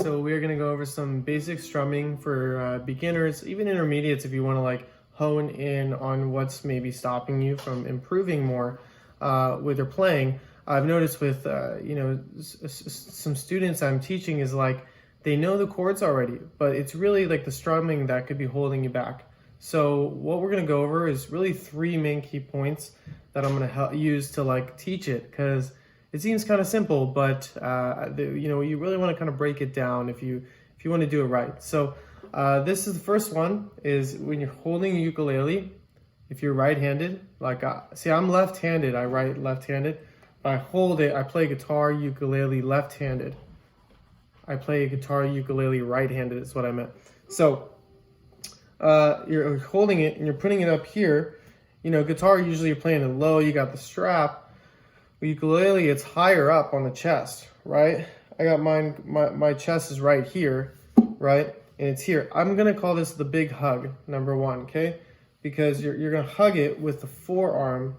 So we're going to go over some basic strumming for beginners, even intermediates if you want to like hone in on what's maybe stopping you from improving more with your playing. I've noticed with some students I'm teaching is like they know the chords already, but it's really like the strumming that could be holding you back. So what we're going to go over is really 3 main key points that I'm going to use to like teach it, because it seems kind of simple, but you really want to kind of break it down if you want to do it right. So this is the first one, is when you're holding a ukulele. If you're right-handed, like see, I'm left-handed, I write left-handed. If I hold it, I play guitar, ukulele left-handed. I play guitar, ukulele right-handed is what I meant. So you're holding it and you're putting it up here. You know, guitar, usually you're playing it low, you got the strap. Ukulele, it's higher up on the chest, right? I got mine, my chest is right here, right? And it's here. I'm gonna call this the big hug, number 1, okay? Because you're gonna hug it with the forearm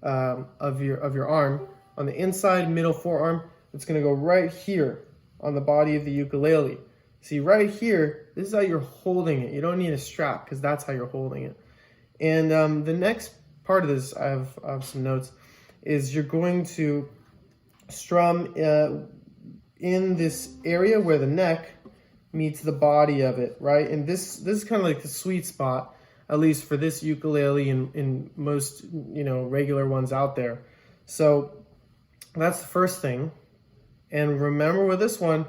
of your arm. On the inside middle forearm, it's gonna go right here on the body of the ukulele. See, right here, this is how you're holding it. You don't need a strap, because that's how you're holding it. And the next part of this, I have some notes, is you're going to strum in this area where the neck meets the body of it, right? And this is kind of like the sweet spot, at least for this ukulele and in most, regular ones out there. So that's the first thing. And remember with this one,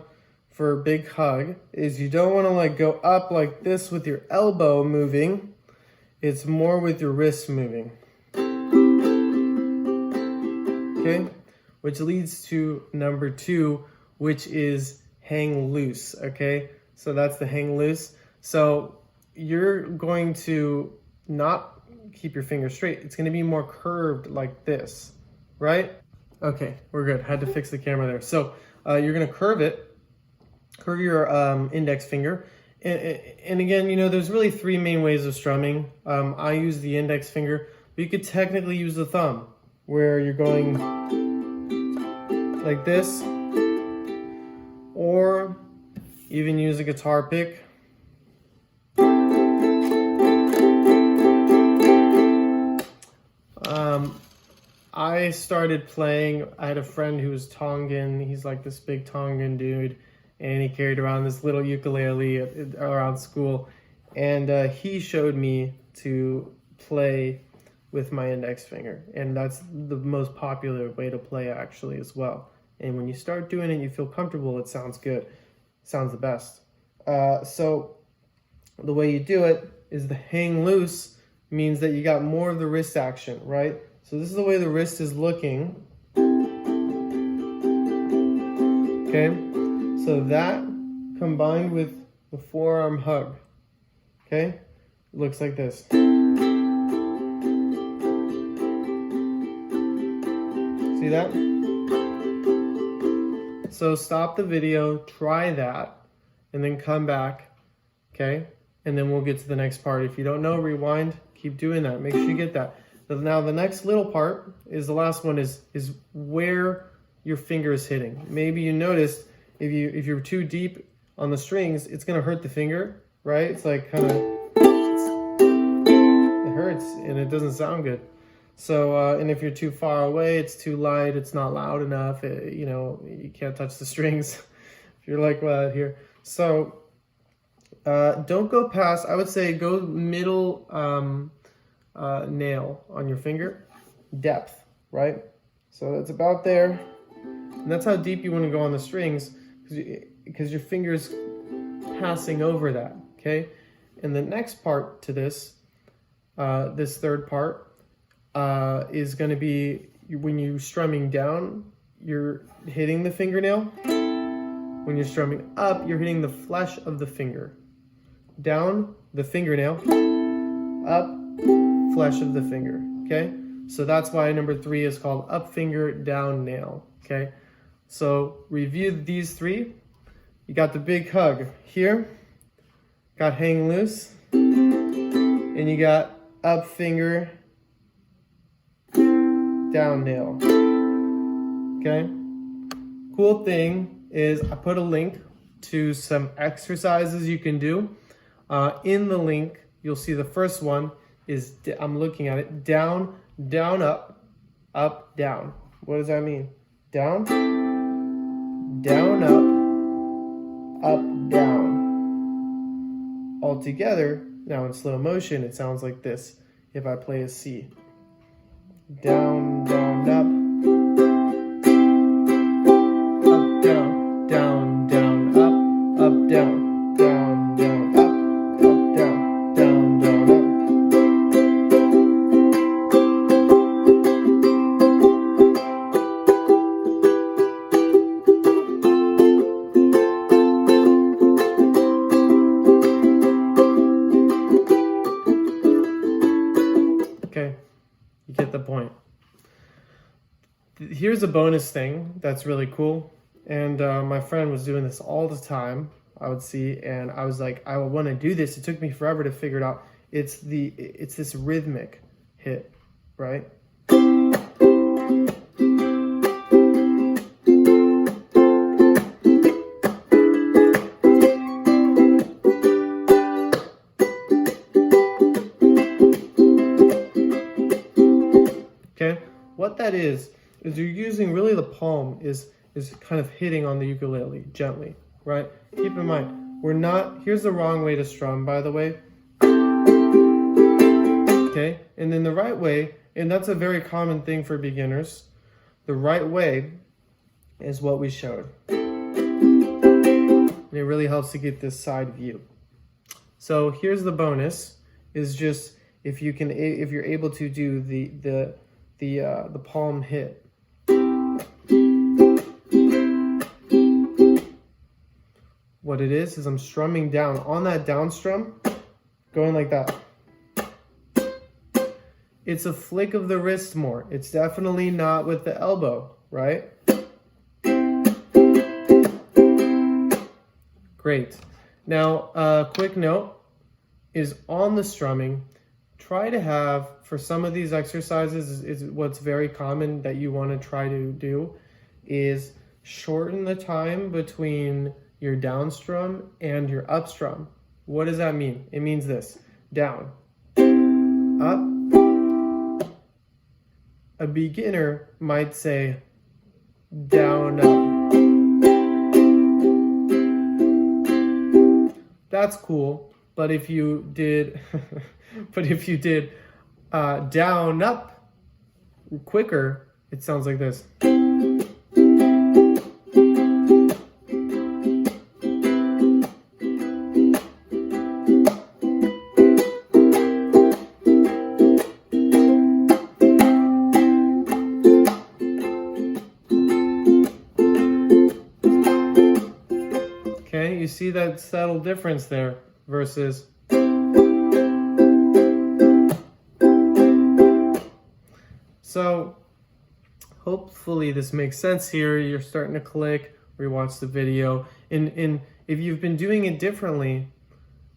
for a big hug, is you don't want to like go up like this with your elbow moving. It's more with your wrist moving. Okay, which leads to number 2, which is hang loose. Okay, so that's the hang loose. So you're going to not keep your finger straight. It's going to be more curved like this, right? Okay, we're good. Had to fix the camera there. So you're going to curve your index finger. And again, there's really 3 main ways of strumming. I use the index finger, but you could technically use the thumb, where you're going like this, or even use a guitar pick. I started playing, I had a friend who was Tongan. He's like this big Tongan dude, and he carried around this little ukulele around school, and he showed me to play with my index finger, and that's the most popular way to play actually as well. And when you start doing it, you feel comfortable, it sounds good, it sounds the best. So the way you do it is the hang loose means that you got more of the wrist action, right? So this is the way the wrist is looking. Okay, so that combined with the forearm hug, okay, looks like this. See that? So stop the video, try that, and then come back, okay? And then we'll get to the next part. If you don't know, rewind, keep doing that. Make sure you get that. Now the next little part is the last one, is where your finger is hitting. Maybe you noticed if you're too deep on the strings, it's gonna hurt the finger, right? It's like kind of, it hurts and it doesn't sound good. So, and if you're too far away, it's too light, it's not loud enough, you can't touch the strings if you're like here. So, don't go past, I would say go middle nail on your finger, depth, right? So it's about there, and that's how deep you want to go on the strings, because your finger's passing over that, okay? And the next part to this, this third part, is going to be when you're strumming down, you're hitting the fingernail. When you're strumming up, you're hitting the flesh of the finger. Down, the fingernail. Up, flesh of the finger, okay? So that's why number 3 is called up finger, down nail, okay? So review these 3. You got the big hug here, got hang loose, and you got up finger, down nail. Okay? Cool thing is I put a link to some exercises you can do. In the link, you'll see the first one is, I'm looking at it, down, down, up, down. What does that mean? Down, down, up, down. All together, now in slow motion, it sounds like this. If I play a C. Down, down, up, down, down, down, up, down, down, down, up, down, down, down, up. Okay, you get the point. Here's a bonus thing that's really cool. And my friend was doing this all the time, I would see, and I was like, I want to do this. It took me forever to figure it out. It's this rhythmic hit, right? Okay, what that is you're using really the palm is kind of hitting on the ukulele gently, right? Keep in mind, we're not, here's the wrong way to strum, by the way. Okay, and then the right way, and that's a very common thing for beginners, the right way is what we showed. And it really helps to get this side view. So here's the bonus, is just if you're able to do the palm hit. What it is I'm strumming down on that down strum, going like that. It's a flick of the wrist more. It's definitely not with the elbow, right? Great. Now, a quick note is on the strumming, try to have, for some of these exercises, is what's very common that you want to try to do, is shorten the time between your down strum and your up strum. What does that mean? It means this: down, up. A beginner might say down, up. That's cool, but if you did down, up quicker, it sounds like this. Okay, you see that subtle difference there versus. So hopefully this makes sense here. You're starting to click, rewatch the video. And if you've been doing it differently,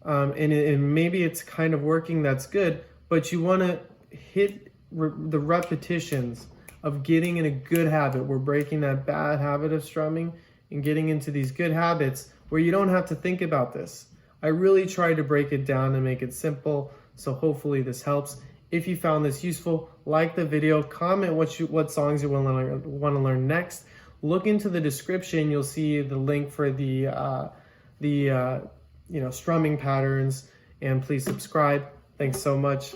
and maybe it's kind of working, that's good, but you want to hit the repetitions of getting in a good habit. We're breaking that bad habit of strumming and getting into these good habits where you don't have to think about this. I really tried to break it down and make it simple, so hopefully this helps. If you found this useful, like the video, comment what songs you want to learn next. Look into the description. You'll see the link for the strumming patterns, and please subscribe. Thanks so much.